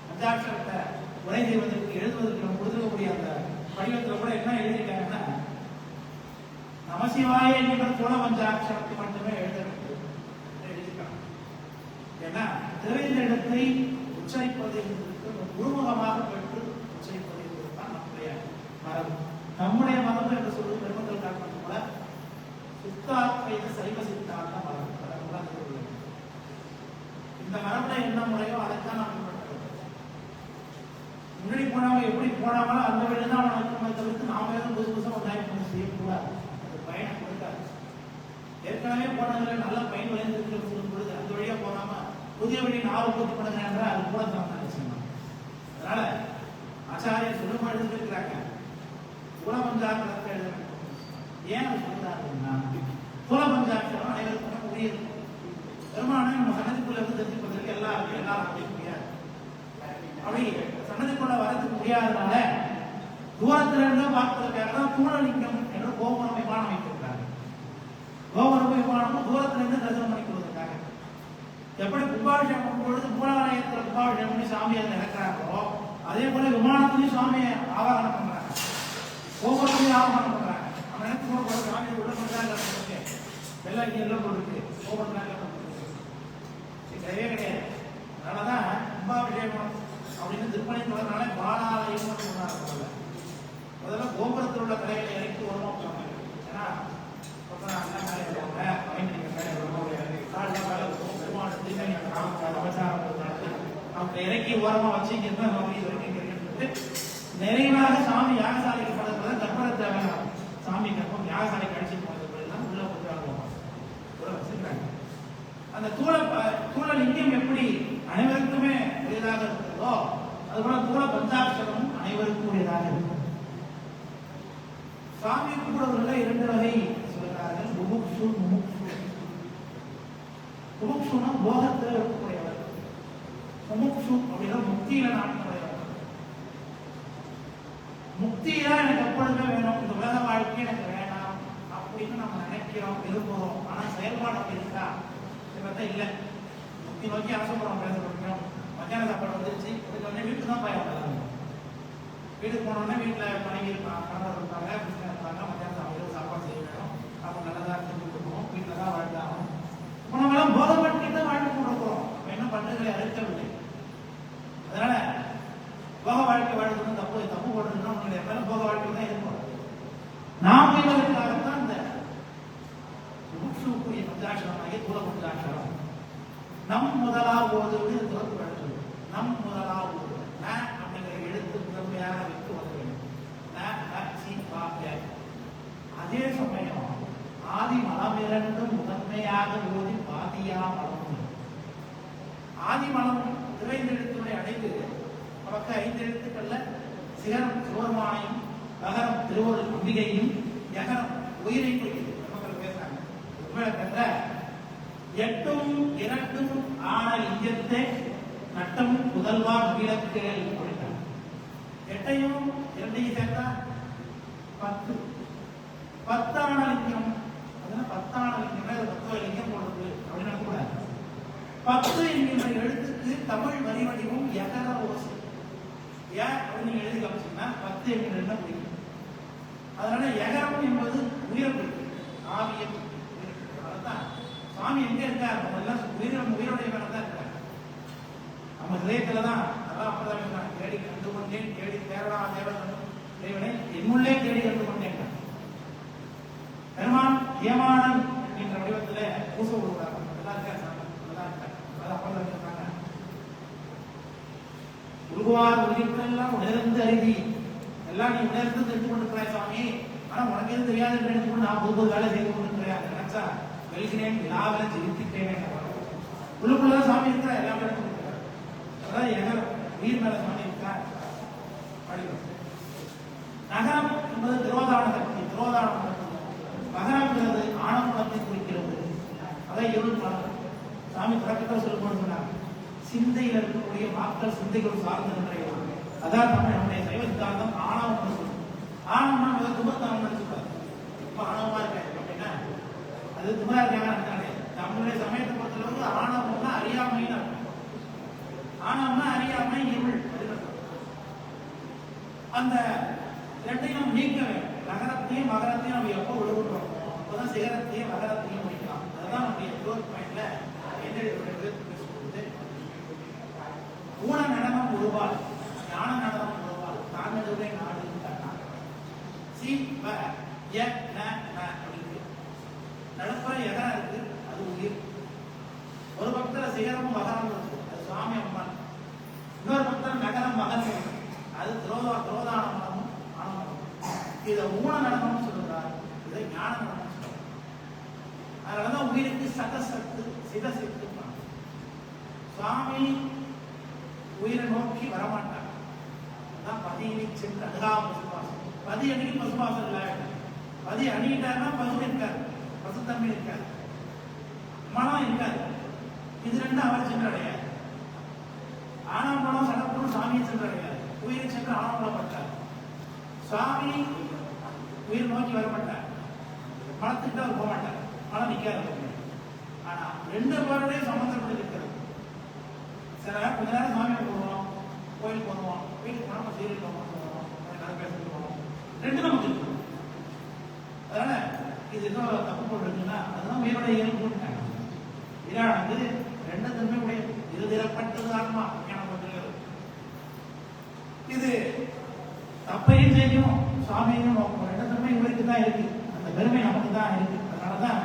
அஞ்சாட்சரத்தை உரை செய்வதற்கு எழுதுவதற்கு நம்ம கொடுத்துருக்கக்கூடிய அந்த படிவத்தில் கூட என்ன எழுதியிருக்காங்கன்னா நமசிவாய என்கிற கூட பஞ்சாட்சரத்தை மட்டுமே எழுத வேண்டும் எழுதியிருக்காங்க. ஏன்னா திருவேந்தெடுத்தை உச்சரிப்பது குருமுகமாக பெற்று உச்சரிப்பது என்பதுதான் நம்முடைய மரபு. நம்முடைய மரபு என்று சொல்வது பெருமக்கள் காரணம் கூட சுத்தாத்வைத சைவ சித்தாந்த மரபு. இந்த மரபுல என்ன முறையோ அதைத்தான் நாம் பின்பற்றுவோம். முன்னாடி போனவங்க எப்படி போனாங்களோ அந்த வழிதான் அவனுக்கு தவிர்த்து நாம ஏதோ புதுசு புதுசாக ஒரு நாய் செய்யக்கூடாது. அது பயனை கொடுக்காது. ஏற்கனவே போனதுல நல்ல பயன் விளைந்திருக்கிறது சொல்லும் பொழுது அந்த வழியா போகாம புதிய வழி நாவல் பூர்த்தி பண்ணுங்க என்றால் அது கூட தான் நினைச்சோம். அதனால ஆச்சாரியர் சொல்லும் எழுதிருக்கிறாங்க. குலபஞ்சாட்சரத்தை எழுதுறாங்க. ஏன் அது சொல்றாருன்னா குலபஞ்சாட்சரம் அனைவருக்கும் உரியது. பெருமானை நம்ம சன்னதிக்குள்ள இருந்து தெரிஞ்சுக்கிறதுக்கு எல்லாரும் அப்படி முடியாது. அப்படி சன்னதிக்குள்ள வரதுக்கு முடியாதனால தூரத்துல இருந்து பார்ப்பதற்காக தான் தூணலிங்கம் என்ற கோபுர விமானம் வைத்திருக்கிறாங்க. கோபுர விமானமும் தூரத்துல இருந்து தரிசனம் பண்ணி கொடுத்திருக்காங்க. எப்படி கும்பாபிஷேகம் பொழுது மூலாலயத்தில் கும்பாபிஷேகம் பண்ணி சாமியை இறக்குறாங்களோ அதே போல விமானத்திலையும் சாமியை ஆவாகனம் பண்றாங்க, கோபுரத்திலையும் ஆவாகனம் பண்றாங்க. நம்ம நினைச்சு சாமியை உள்ள பண்றாங்க, எல்லாம் இங்க எல்லாம் போட்டுருக்கு, கோபுரத்தினால கிடையவே கிடையாது. அதனாலதான் கும்பாபிஷேகம் அப்படின்னு திருப்பணி சொல்றதுனால பாலாலயம் சொன்னாங்க. முதல்ல கோபுரத்தில் உள்ள கலைகளை இறக்கி வருவோம். ஏன்னா இறக்கி ஓரமா வச்சு நிறைவாக சாமி யாகசாலைக்கு படுறது கற்பனை தேவையான சாமி கற்பம் யாகசாலைக்கு அடிச்சுட்டு போனதுதான் உள்ள வச்சிருக்காங்க. அந்த தூளலிங்கம் எப்படி அனைவருக்குமே உரியதாக இருக்கிறதோ அதுபோல தூள பஞ்சாட்சரம் அனைவருக்கும் உரியதாக இருக்கும். சாமி கும்பிடுவதில் 2 வகை சொல்கிறார்கள். முமுக்ஷு முமுக்ஷு. முமுக்ஷுனா போகத்தில் இருக்கக்கூடியவர். முமுக்ஷு அப்படின்னா முக்தியில நாட்டக்கூடியவர். முக்தியா எனக்கு எப்பொழுதுமே வேணும், இந்த உலக வாழ்க்கை எனக்கு வேணாம் அப்படின்னு நம்ம நினைக்கிறோம், விரும்புகிறோம். ஆனா செயல்பாடு அப்படி இருக்கா இல்லை. முக்தி நோக்கி ஆசைப்படுறோம், பேச முடியும். மத்தியான சாப்பாடு வந்துருச்சு, உடனே வீட்டுக்கு தான் போய் ஆகலாம். வீட்டுக்கு போனோடனே வீட்டில் மனைவி இருப்பாங்க, கணவர் இருப்பாங்க, பிள்ளைங்க இருப்பாங்க. மத்தியான சாப்பாடு செய்ய வேணும், அப்போ நல்லதாக செஞ்சு கொடுக்கணும், வீட்டில் தான் வாழ்ந்தாகணும். இப்போ நம்மளாம் போகப்பட்டு தான் வாழ்க்கை கொடுக்குறோம், என்ன பண்டுகளை அறுக்கவில்லை. அதனால போக வாழ்க்கை வாழ்க்கை தப்பு போடுறதுன்னா உங்களுடைய எல்லாரும் போக வாழ்க்கை தான் இருக்கும். நாம் இதற்காகத்தான் இந்த முக்ஷுக்குரிய பஞ்சாட்சரமாகிய தூள பஞ்சாட்சரம். நம் முதலாவது துறப்பு வழக்கு. நம் முதலாவது அப்படிங்கிற எழுத்து முதன்மையாக வைத்து வர வேண்டும். அதே சமயம் ஆதி மலம் 2 முதன்மையாக ஓதி பாதியா மலம். ஆதி மலம் திரைந்தெழுத்துடைய அடைவு நமக்கு 5 எழுத்துக்கள்ல சிகரம் சிவருமானையும், நகரம் திருவருள் அம்பிகையும், யகரம் உயிரை குறிக்கிறது. மக்கள் பேசுறாங்க. எட்டும் 2 ஆன லிங்கத்தை நட்டம் முதல்வா விளக்குகள் அப்படின்றாங்க. 8ஐயும் 2ஐயும் சேர்த்தா 10. 10 ஆன லிங்கம். அதனால 10 ஆன லிங்கம் 10 லிங்கம் போடுறது அப்படின்னு கூட 10 என்கின்ற எழுத்துக்கு தமிழ் வரி வடிவம் யகர ஓசை. ஏன் அப்படின்னு எழுதி காமிச்சீங்கன்னா 10 என்கிற என்ன பிடிக்கும். அதனால யகரம் என்பது உயிரை பிடிக்கும், ஆவியை பிடிக்கும். அதுதான் சுவாமி எங்க இருக்கார், நம்ம எல்லாம் உயிரோடைய தான் இருக்கார். நம்ம இதயத்துல தான். அதான் அப்பதான் தேடி கண்டு கொண்டேன், தேடி தேவனா தேவனை என்னுள்ளே தேடி கண்டு கொண்டேன். பெருமான் ஏமானன் என்கின்ற வடிவத்துல பூச கொடுக்குறாங்க. நல்லா இருக்காரு, நல்லா இருக்காரு. அதான் அப்பதான் இருக்காங்க. உருவார் உயிர்களெல்லாம் உணர்ந்து அறிவி எல்லாம் நீ உணர்ந்து தெரிந்து கொண்டிருக்கிறாய் சுவாமி. ஆனா உனக்கு எதுவும் தெரியாது என்று நினைத்து நான் புது வேலை செய்து கொண்டிருக்கிறேன். நினைச்சா வெல்கிறேன், விழாவில் ஜெயித்துட்டேன். உள்ளுக்குள்ளதான் சாமி இருக்கிறா, எல்லாம் எடுத்து கொடுக்கிறார். அதாவது எங்க உயிர் மேல சாமி இருக்கிறார். நகரம் என்பது திரோதான சக்தி, திரோதானம். மகரம்ங்கிறது ஆணவத்தை குறிக்கிறது. அதான் இருள் மனம். சாமி தொடக்கத்தில் சொல்லும்போது சிந்தையில் இருக்கக்கூடிய மக்கள் சிந்தைகள் சார்ந்த நிலைகள். அதான் நம்முடைய சைவ சித்தாந்தம் ஆணவம். ஆணவம்னா மிக துபத்தானம் நினைச்சுக்கூடாது. இப்ப ஆணவமா இருக்காது அப்படின்னா அது துபா இருக்காங்க. நம்மளுடைய சமயத்தை பொறுத்தளவுக்கு ஆணவம்னா அறியாமைன்னு அர்த்தம். ஆணவம்னா அறியாமை, இருள். அந்த 2ஐயும் நீக்க வேண்டும். நகரத்தையும் மகரத்தையும் நம்ம எப்போ விடுபடுறோம் அப்போதான் சிகரத்தையும் மகரத்தையும் முடிக்கலாம். அதுதான் நம்முடைய க்ளோஸ் பாயிண்ட்ல என்ன ஊன நடனம் உருவாள், ஞான நடனம் உருவாள், தாங்கதுரை நாடு சி வ ய ந அப்படின்னு நடுப்புற எகரம் இருக்கு, அது உயிர். ஒரு பக்கத்துல சிகரமும் மகரம் இருக்கு, அது சுவாமி அம்மன். இன்னொரு பக்கத்துல நகரம் மகன், அது திரோதான மனமும் ஆனமனம். இதை ஊன நடனம்னு சொல்றாரு, இதை ஞான நடனம் சொல்றாரு. அதனாலதான் உயிருக்கு சதசத்து சிதசத்து. சுவாமி உயிரை நோக்கி வரமாட்டாங்க. பதியை சென்று அழுகா பசுவாசம். பதி அணிக்கு பசுவாசம் இல்லை. பதி அணிட்டாருன்னா பசு இருக்காது, பசுத்தன்மை இருக்காது, மனம் இருக்காது. இது ரெண்டும் அவர் சென்று அடையாது. ஆனாம்பலம் சடப்பொருள் சாமியை சென்று அடையாது. உயிரை சென்று ஆனாம்பலப்பட்டார். சுவாமி உயிர் நோக்கி வரமாட்டார், மனத்துக்கிட்ட அவர் போக மாட்டார், மனம் நிற்காது. ஆனா ரெண்டு பேருடைய சம்பந்தப்பட்டு இருக்கிறது. சில கொஞ்ச நேரம் சாமி போடுவோம், கோயிலுக்கு போடுவோம், வீட்டுக்கு போனோம், சீரியல் போவோம், கதை பேசிட்டு போவோம், ரெண்டு நமக்கு இருக்கும். அதனால இது ஏதோ தப்பு போட்டுருக்குன்னா அதுதான் உயிரோட இயல்புன்னு இரானது ரெண்டு தன்மை உடைய இருதிரப்பட்டது ஆத்மா ஞானப்பட்டுகிறது. இது தப்பையும் செய்யும், சுவாமியும் நோக்கம். ரெண்டு தன்மை இவருக்கு தான் இருக்கு, அந்த பெருமை நமக்கு தான் இருக்கு. அதனாலதான்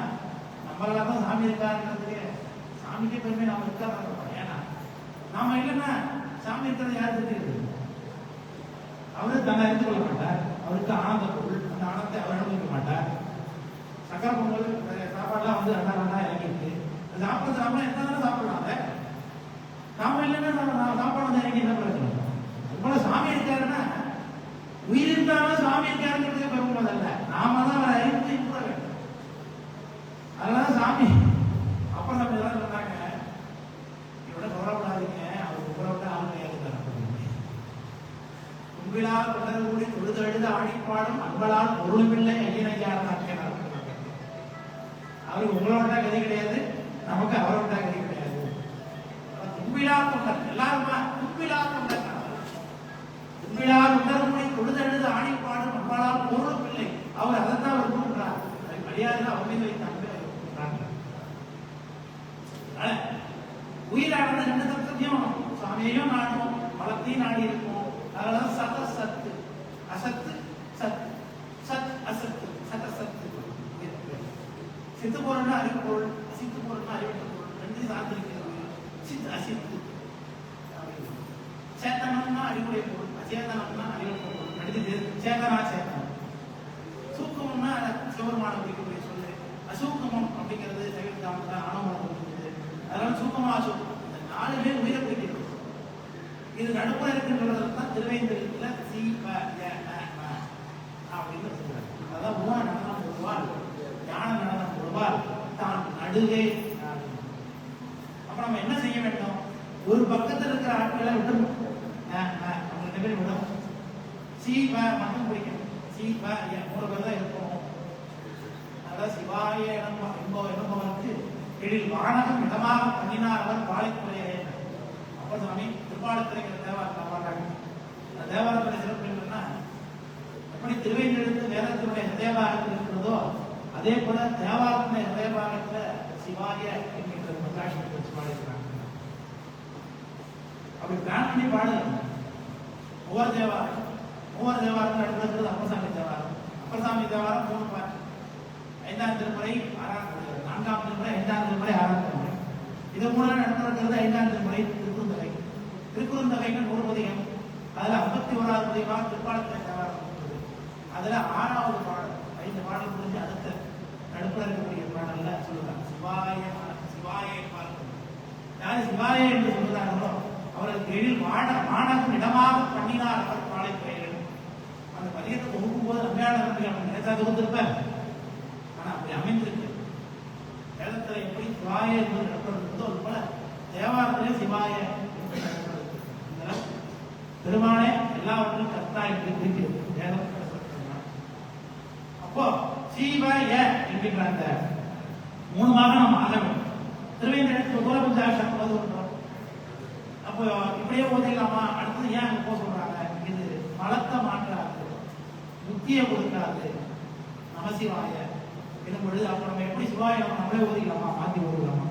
நம்மளால தான் சாமி இருக்காருன்றதுக்கு, சாமிக்கு பெருமை நாம இருக்காதான். ஏன்னா நாம இல்லைன்னா சாமி இருக்கிறது யாரு தெரியுது? அவரு தன்னை அறிந்து கொள்ள மாட்டார். அவருக்கு ஆனந்த பொருள், அந்த ஆனந்தத்தை அவர் அனுபவிக்க மாட்டார். சக்கர பொங்கல் சாப்பாடுலாம் வந்து ரெண்டா ரெண்டா இறங்கிருக்கு. சாப்பிட சாப்பிட என்ன சாப்பிடலாம். அதை நாம இல்லைன்னா சாப்பாடு வந்து இறங்கி என்ன பிரச்சனை? அதுபோல சாமி இருக்காருன்னா உயிர் இருந்தாலும் சாமி இருக்காருங்கிறது பெருமைதல்ல, நாம தான் அவரை அறிந்து கூட வேண்டும். அதனால சாமி அப்புறம் நம்ம எல்லாம் சொன்னாங்க, இவட கவலைப்படாதீங்க, அவர் உங்களோட ஆளுமையாக கும்பிலா தொடர் கூடி தொழுது அழுது ஆடிப்பாடும் அன்பலால் பொருளுமில்லை ஐயனையார் அவருக்கு உங்களோட கதை கிடையாது, நமக்கு அவரோட கதை கிடையாது. கும்பிலா தொண்டர் எல்லாருமா கும்பிலா தொண்டர், கும்பிலா தொடர் கூடி தொழுது அழுது ஆடிப்பாடும் அன்பலால் பொருளுமில்லை. அவர் அதைத்தான் அவர் கூறுகிறார். மரியாதை அவர் மீது வைத்தாங்க. உயிரானது ரெண்டு தத்துவத்தையும் சுவாமியையும் நாடுவோம், மலத்தையும் நாடி இருக்கும். அதனால சத சத்து அசத்து சத், சத் அசத்து, சத சத்து. சித்து பொருள்னா அறிவு பொருள், அசித்து பொருள்னா அறிவிட்ட பொருள், ரெண்டு சார்ந்திருக்கிறது. சித் அசித்து. சேத்தனம்னா அறிவுடைய பொருள், அச்சேதனம்னா அறிவிட்ட பொருள், ரெண்டு சேதனா சேத்தனம். சூக்கம்னா சிவருமான குறிக்கக்கூடிய சொல்லு, அசூக்கமம் அப்படிங்கிறது சைவத்தாம ஆணவம் குறிக்கிறது. அதனால சூக்கமா அசூக்கம் இந்த நாலு பேர் உயிரை குறிக்கிறது. இது நடுப்புற இருக்குன்றதுக்கு தான் திருவேந்தரில் சி ப அப்படின்னு சொல்றாங்க. அதான் உணா நடனம் போடுவார், ஞான நடனம் போடுவார், தான் நடுவே. அப்ப நம்ம என்ன செய்ய வேண்டும்? ஒரு பக்கத்தில் இருக்கிற ஆட்களை விடணும், அவங்க பேர் விடணும். சி ப மட்டும் பிடிக்கணும். சி ப மூணு பேர் தான் இருக்கணும். அதான் சிவாய என்பவருக்கு எழில் வானகம் இடமாக பண்ணினார் அவர் பாலைத்துறையே. அப்ப சாமி திருப்பாளத்துறைங்கிற தேவாரத்தில் பாடுறாங்க. அந்த தேவாரத்துறை சிறப்பு என்னன்னா, எப்படி திருவேங்கடத்து வேதத்தினுடைய ஹதேபாகத்தில் இருக்கிறதோ அதே போல தேவாரத்தினுடைய ஹதேபாகத்துல சிவாய என்கின்ற மந்திராட்சத்தை வச்சு பாடிருக்கிறாங்க. அப்படி பிளான் பண்ணி பாடுறாங்க. ஒவ்வொரு தேவாரத்தில் எடுக்கிறது அப்பசாமி தேவாரம். அப்பசாமி தேவாரம் 3 பாட்டு. 5ஆம் திருமுறை 6ஆம் திருமுறை, 4ஆம் திருமுறை 5ஆம் திருமுறை 6ஆம் திருமுறை. இது மூணு நடக்கிறது 5ஆம் திருமுறை திருக்குறுந்தகை. திருக்குறுந்தகைன்னு 100 பதிகம். அதுல 51வது பதிகமாக திருப்பாளத்துறை தேவாரம். அதுல 6வது பாடல் 5 பாடல் முடிஞ்சு அடுத்த நடுப்புற இருக்கக்கூடிய பாடல்ல சொல்லுறாங்க சிவாய சிவாய பார்க்கணும். யாரு சிவாய என்று சொல்லுறாங்களோ அவர்களுக்கு எழில் மாணவன் இடமாக பண்ணினார் அவர் பாலைத்துறையில். அந்த பதிகத்தை தொகுக்கும் போது அம்மையாளர் நம்பிக்கை நேசா தொகுத்திருப்பார். ஆனா அப்படி அமைந்திருக்கு. வேதத்துல எப்படி சிவாய என்பது நடப்பதோ அது போல தேவாரத்திலே சிவாய பெருமானே எல்லாவற்றிலும் கர்த்தா என்று குறிக்கிறது வேதம். அப்போ சிவாய என்கின்ற அந்த 3 நாம் ஆக வேண்டும். திருவேந்தரத்துக்கு கோலபஞ்சாட்சம் ஓதுகின்றோம். அப்போ இப்படியே ஓதிடலாமா? அடுத்தது ஏன் அங்க போக சொல்றாங்க? இது மலத்தை மாற்றாது, புத்தியை கொடுக்காது. நமசிவாய என்னும் பொழுது அப்ப நம்ம எப்படி சிவாய நம்ம நம்மளே ஓதிக்கலாமா, மாற்றி ஓதுக்கலாமா?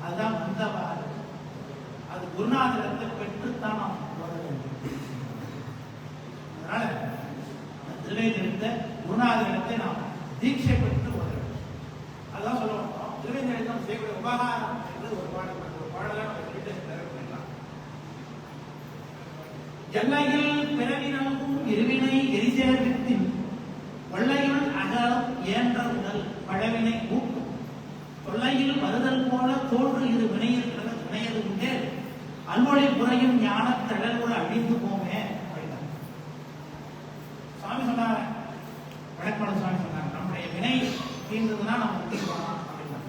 அதுதான் மந்தவாறு. அது குருநாதரத்தை பெற்றுத்தான் நாம் ஓத வேண்டும். அதனால திருவேந்தரத்தை குருநாதரத்தை நாம் தீட்சை பெற்று ஓத வேண்டும். அதுதான் சொல்லுவோம். திருவேந்தரத்தம் செய்யக்கூடிய உபகாரம் என்று ஒரு பாடலை நம்ம சொல்லிட்டு பண்ணிடலாம். எல்லையில் பிறவினவும் இருவினை எரிசேர்வித்தின் கொள்ளையுள் அகலம் ஏன்ற உடல் பழவினை ஊக்கும் கொள்ளையில் வருதல் போல தோன்று இது வினையது உண்டே அல்வொழி புறையும் ஞான தழல்கள் அழிந்து போமே. தீர்ந்ததுன்னா நம்ம தீர்க்கலாம் அப்படின்னா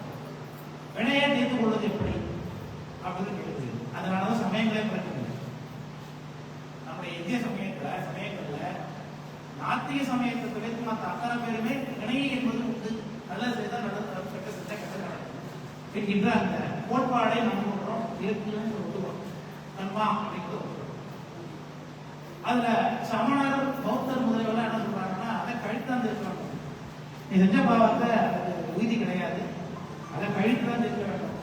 வினையை தீர்த்து கொள்வது எப்படி அப்படின்னு கேள்வி. அதனாலதான் சமயங்களே பிறக்குது. நம்முடைய இந்திய சமயங்கள்ல நாத்திக சமயத்தை தவிர்த்து மற்ற அத்தனை பேருமே வினையை என்பது உண்டு. நல்லது செய்தால் நல்லது, கெட்ட செஞ்சா கெட்டது நடக்கும் என்கின்ற அந்த கோட்பாடை நம்ம சொல்றோம் இருக்குன்னு ஒத்துக்கிறோம். நன்மா அப்படிங்கிறது அதுல சமணர் பௌத்தர் முதல்வெல்லாம் என்ன சொல்றாங்கன்னா அதை கழித்தான் இருக்கிறாங்க. நீ செஞ்ச பாவத்தை உறுதி கிடையாது, அதை கழித்துதான் இருக்க வேண்டும்.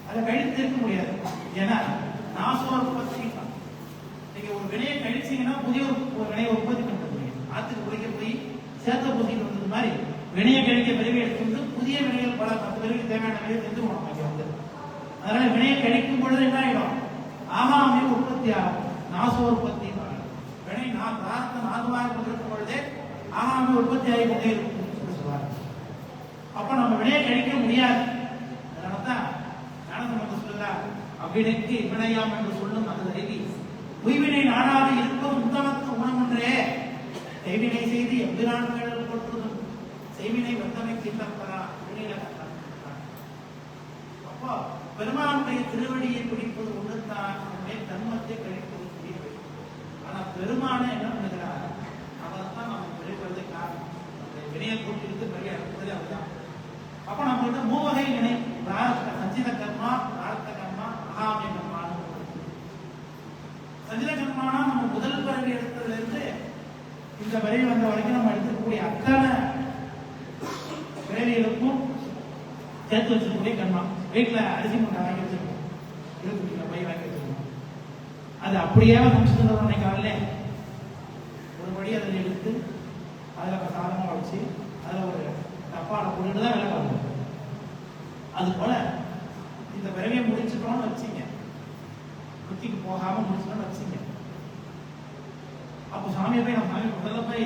அதை கழித்து இருக்க முடியாது. ஏன்னா நாசம் உற்பத்தி நீங்க ஒரு வினையை கழிச்சீங்கன்னா புதிய ஒரு வினையை உற்பத்தி பண்ண முடியும். ஆத்துக்கு உடைக்க போய் சேர்த்த பூசிட்டு வந்தது மாதிரி வினையை கழிக்க பிறகு எடுத்து வந்து புதிய வினைகள் பல 10 பேருக்கு தேவையான வினையை செஞ்சுக்கணும். அங்கே வந்து அதனால வினையை கழிக்கும் பொழுது என்ன ஆகிடும்? ஆகாமே உற்பத்தி ஆகும். நாசோற்பத்தி வினை நான் பிரார்த்த நாகமாக கொண்டிருக்கும் பொழுதே ஆகாமே உற்பத்தி ஆகி கொண்டே இருக்கும் சொல்லுவாங்க. அப்ப நம்ம வினையை கழிக்க முடியாது. அதனாலதான் ஞானசம்பந்தர் சொல்லுகிறார், அவ்வினைக்கு இவ்வினையாம் என்று சொல்லும் அது அறிவி உய்வினை நாடாது இருப்பது உத்தமத்து உணவொன்றே செய்வினை செய்து எவ்விரான்கள் கொட்டுவதும் செய்வினை வந்தமைக்கு இல்லப்பரா வினையில கட்டான். அப்போ பெருமானுடைய திருவடியை பிடிப்பது ஒன்றுதான் நம்முடைய தர்மத்தை கழிப்பது முடியவில்லை. ஆனா பெருமானை என்ன பண்ணுகிறார்? அவர் தான் நம்ம பிழைப்பது காரணம். அந்த வினையை கூட்டிட்டு பெரிய அனுப்புறது அதுதான். அப்ப நம்மகிட்ட 3 வகை வினை, சஞ்சித கர்மா, பிரார்த்த கர்மா, அகாமிய கர்மான்னு. சஞ்சித கர்மானா நம்ம முதல் பிறவி எடுத்ததுல இருந்து இந்த பிறவி வந்த வரைக்கும் நம்ம எடுத்துக்கூடிய அத்தனை பிறவிகளுக்கும் சேர்த்து வச்சிருக்கக்கூடிய கர்மா. வீட்டுல அரிசி மூட்டை வாங்கி வச்சிருக்கோம், 20 கிலோ பை வாங்கி வச்சிருக்கோம். அது அப்படியே சமைச்சு நினைக்காமலே ஒரு படி அதில் எடுத்து அதில் சாதமாக வச்சு அதில் ஒரு டப்பாவில் போட்டுட்டு தான் வேலை பார்க்கணும். அது போல இந்த பிறவியை முடிச்சுட்டோம்னு வச்சுங்க, குத்திக்கு போகாம முடிச்சிட்டோம்னு வச்சுங்க. அப்போ சாமியை போய் நம்ம சாமி முதல்ல போய்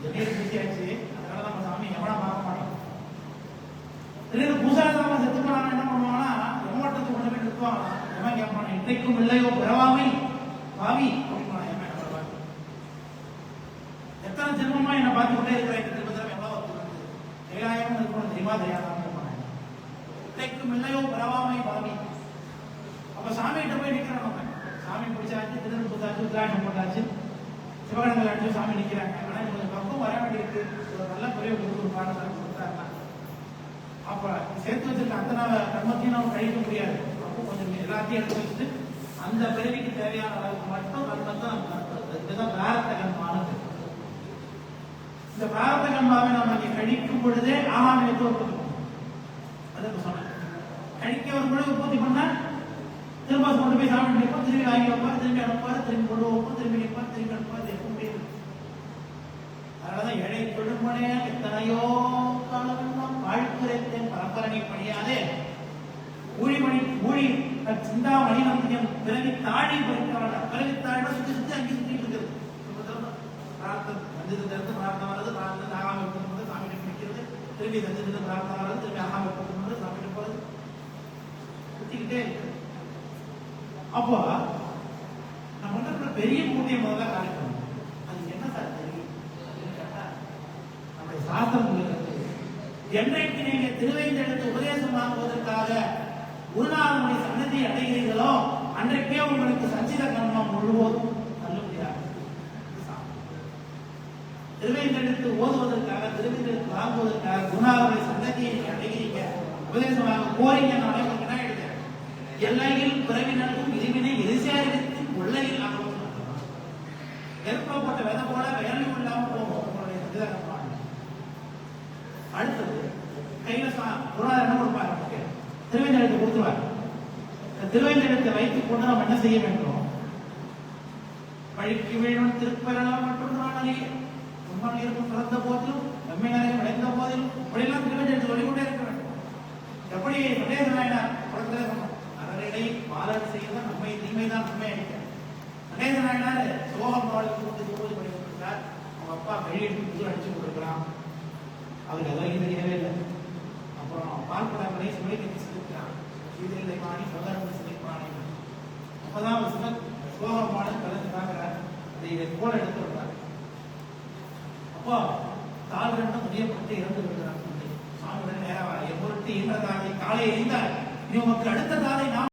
திடீர்னு பிடிச்சாச்சு, அதனால நம்ம சாமி எவனா பார்க்க மாட்டோம். திடீர்னு பூசாரமாக செத்து போனாங்க என்ன பண்ணுவாங்கன்னா எம்மட்டத்தை கொண்டு போய் நிறுத்துவாங்க. எவன் கேட்பான இன்றைக்கும் இல்லையோ பிறவாமை பாவி அப்படின்னா எவன் என்ன எத்தனை ஜென்மமா என்னை பார்த்து கொண்டே இருக்கிற எவ்வளவு 7000 இருக்கணும் தெரியுமா? தெரியாதான் இன்றைக்கும் இல்லையோ பிறவாமை பாவி. அப்ப சாமிகிட்ட போய் நிக்கிறோம். நம்ம சாமி பிடிச்சாச்சு, திடீர்னு புத்தாச்சு, உத்ராட்சம் போட்டாச்சு, சிவகணங்கள் அடிச்சு சாமி நிக்கிறாங்க. ஆனா கொஞ்சம் பக்கம் வர வேண்டியிருக்கு, ஒரு நல்ல பெரிய ஒரு பாடசாலை கொடுத்தாருன்னா அப்ப சேர்த்து வச்சிருக்க அத்தனை கர்மத்தையும் நம்ம கழிக்க முடியாது. அப்போ கொஞ்சம் எல்லாத்தையும் எடுத்து வச்சுட்டு அந்த பிறவிக்கு தேவையான அளவுக்கு மட்டும் கர்மத்தை நம்ம நடத்துறது. இதுதான் பிராரத்த கர்மானது. இந்த பிராரத்த கர்மாவை நம்ம இங்கே கழிக்கும் பொழுதே ஆகாமியத்தை உற்பத்தி பண்ணும். அதுக்கு சொன்னேன், கழிக்க ஒரு பொழுது உற்பத்தி பண்ண திரும்ப கொண்டு போய் சாமி நிற்போம், திரும்பி வாங்கி வைப்பார், திரும்பி அனுப்பார், திரும்பி கொண்டு வைப்போம், திரும்பி நிற்பார், திரும்பி அனுப்பார், எப்ப முடியாது. அதனாலதான் ஏழை தொழுமனே எத்தனையோ காலமெல்லாம் வாழ்த்துரைத்தேன் பரம்பரணை பணியாதே ஊழி சிந்தா மணிவந்தியம் பிறவி தாழி பறிக்கவன பிறவி தாழ சுத்தி சுத்தி அங்கே சுத்திட்டு இருக்குது. பிரார்த்தம் சஞ்சத்திலிருந்து பிரார்த்தம் வர்றது, பிரார்த்தம் ஆகாம இருக்கும்போது சாமிட்டு பிடிக்கிறது, திரும்பி சஞ்சத்திலிருந்து பிரார்த்தம் வர்றது, திரும்பி ஆகாம இருக்கும்போது சாமிட்டு போறது, சுத்திக்கிட்டே இருக்கு. அப்போ நம்ம பெரிய மூட்டையை முதல்ல காணிக்கணும். அது என்ன சார் தெரியும்? நம்முடைய சாஸ்திரம் சொல்லுகிறது, என்றைக்கு நீங்க திருவைந்தெடுத்து உபதேசம் வாங்குவதற்காக குருநாதனுடைய சன்னதியை அடைகிறீர்களோ அன்றைக்கே உங்களுக்கு சஞ்சித கர்மம் முழுவதும் தள்ளுபடியாக. திருவைந்தெடுத்து ஓதுவதற்காக, திருவைந்தெடுத்து வாங்குவதற்காக குருநாதனுடைய சன்னதியை நீங்க அடைகிறீங்க, உபதேசம் வாங்க போறீங்க. நாளே உங்களுக்கு என்ன எழுத எல்லையில் பிறவினருக்கும் இருவினை எரிசாரிடத்தின் கொள்ளையில் ஏற்பட்ட விதை போல வேலை இல்லாமல் போகும் உங்களுடைய சஞ்சித கர்மம். அடுத்தது கையில குருநாதர் என்ன கொடுப்பாரு? திருவேந்தெழுத்தை கொடுத்துருவார். திருவேந்தெழுத்தை வைத்துக் கொண்டு நாம் என்ன செய்ய வேண்டும்? பழிக்கு வீழும் திருப்பெறலாம் மற்றும் உண்மை இருக்கும் பிறந்த போதிலும் வெம்மை நிறைய விளைந்த போதிலும் இப்படியெல்லாம் திருவேந்தெழுத்து வழிகொண்டே இருக்க வேண்டும். எப்படி நடேச நாயனார் குழந்தை அறநிலை பாலர் செய்த நன்மை தீமைதான் நன்மை அளிக்க. நடேச நாயனார் சோகம் வாழ்க்கை கூட்டு சோதி பண்ணி கொடுத்தார். அவங்க அப்பா கையெழுத்து புது அடிச்சு கொடுக்குறான். அவருக்கு அதற்கு தெரியவே இல்லை. அப்புறம் பார்ப்படாமலே சிலை கட்டி சிரிக்கிறான். சீதையிலை மாணி சோதரன் சிரிப்பானே. அப்பதான் அவர் சோகமான கலந்து பார்க்கிறார். இதை போல எடுத்து விடுறார். அப்போ தாள் ரெண்டும் முடியப்பட்டு இறந்து விடுகிறார். சாமியுடன் நேரம் என் பொருட்டு ஈன்றதாலை தாளை எறிந்தார். இனி உமக்கு அடுத்த தாளை நாம்